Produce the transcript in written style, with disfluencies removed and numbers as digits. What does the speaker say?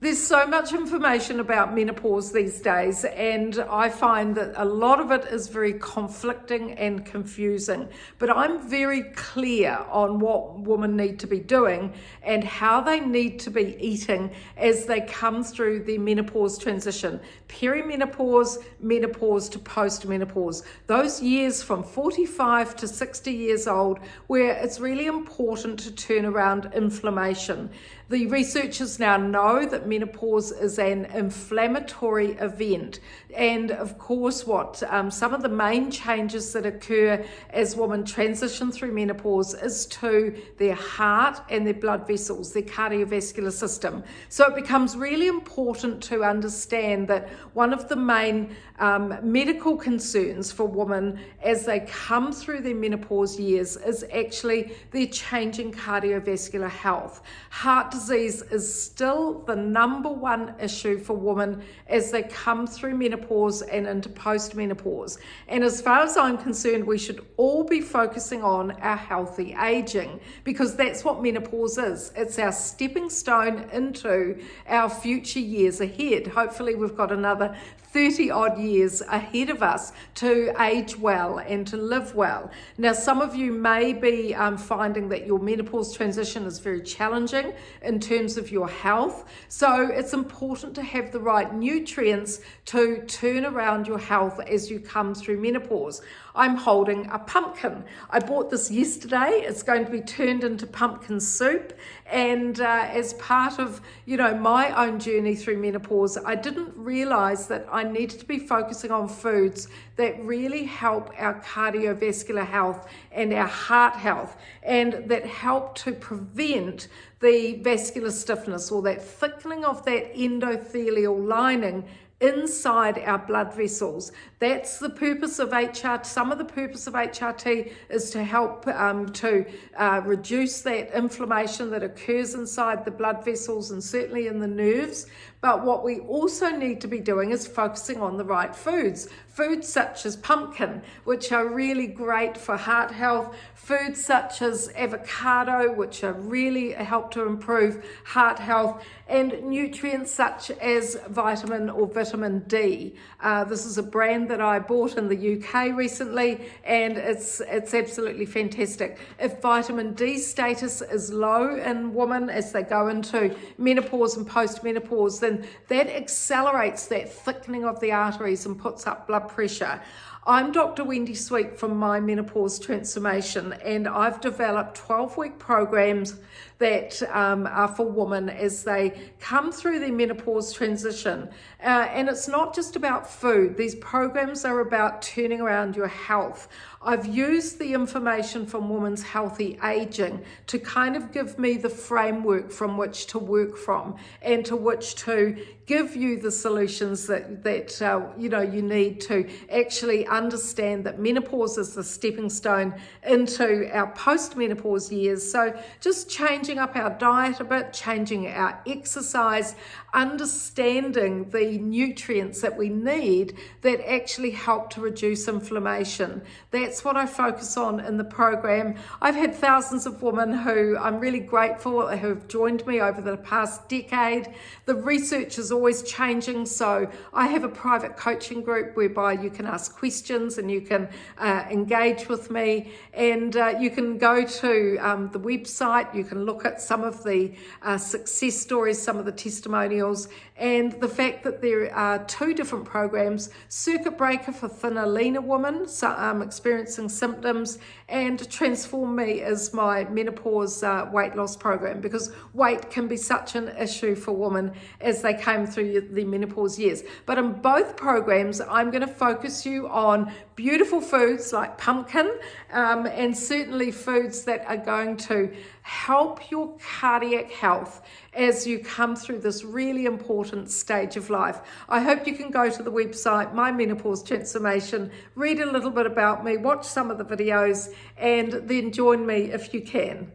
There's so much information about menopause these days, and I find that a lot of it is very conflicting and confusing. But I'm very clear on what women need to be doing and how they need to be eating as they come through the menopause transition. Perimenopause, menopause to postmenopause. Those years from 45 to 60 years old where it's really important to turn around inflammation. The researchers now know that menopause is an inflammatory event, and of course some of the main changes that occur as women transition through menopause is to their heart and their blood vessels, their cardiovascular system. So it becomes really important to understand that one of the main medical concerns for women as they come through their menopause years is actually their changing cardiovascular health. Heart disease is still the number one issue for women as they come through menopause and into postmenopause. And as far as I'm concerned, we should all be focusing on our healthy aging, because that's what menopause is. It's our stepping stone into our future years ahead. Hopefully we've got another 30 odd years ahead of us to age well and to live well. Now, some of you may be finding that your menopause transition is very challenging in terms of your health. So it's important to have the right nutrients to turn around your health as you come through menopause. I'm holding a pumpkin. I bought this yesterday. It's going to be turned into pumpkin soup. And as part of, my own journey through menopause, I didn't realize that I needed to be focusing on foods that really help our cardiovascular health and our heart health, and that help to prevent the vascular stiffness or that thickening of that endothelial lining inside our blood vessels. That's the purpose of HRT. Some of the purpose of HRT is to help to reduce that inflammation that occurs inside the blood vessels and certainly in the nerves. But what we also need to be doing is focusing on the right foods. Foods such as pumpkin, which are really great for heart health. Foods such as avocado, which are really help to improve heart health. And nutrients such as vitamin D. This is a brand that I bought in the UK recently, and it's absolutely fantastic. If vitamin D status is low in women as they go into menopause and postmenopause, then that accelerates that thickening of the arteries and puts up blood pressure. I'm Dr. Wendy Sweet from My Menopause Transformation, and I've developed 12-week programs that are for women as they come through their menopause transition. And it's not just about food. These programs are about turning around your health. I've used the information from Women's Healthy Aging to kind of give me the framework from which to work from and to which to give you the solutions that you need to actually understand that menopause is the stepping stone into our post-menopause years. So just changing up our diet a bit, changing our exercise, understanding the nutrients that we need that actually help to reduce inflammation. That's what I focus on in the program. I've had thousands of women who I'm really grateful who have joined me over the past decade. The research is always changing, so I have a private coaching group whereby you can ask questions and you can engage with me, and you can go to the website. You can look at some of the success stories, some of the testimonials, and the fact that there are two different programs: Circuit Breaker for thinner, leaner women experiencing symptoms, and Transform Me as my menopause weight loss program, because weight can be such an issue for women as they came through the menopause years. But in both programs, I'm going to focus you on beautiful foods like pumpkin, and certainly foods that are going to help your cardiac health as you come through this really important stage of life. I hope you can go to the website, My Menopause Transformation, read a little bit about me, watch some of the videos, and then join me if you can.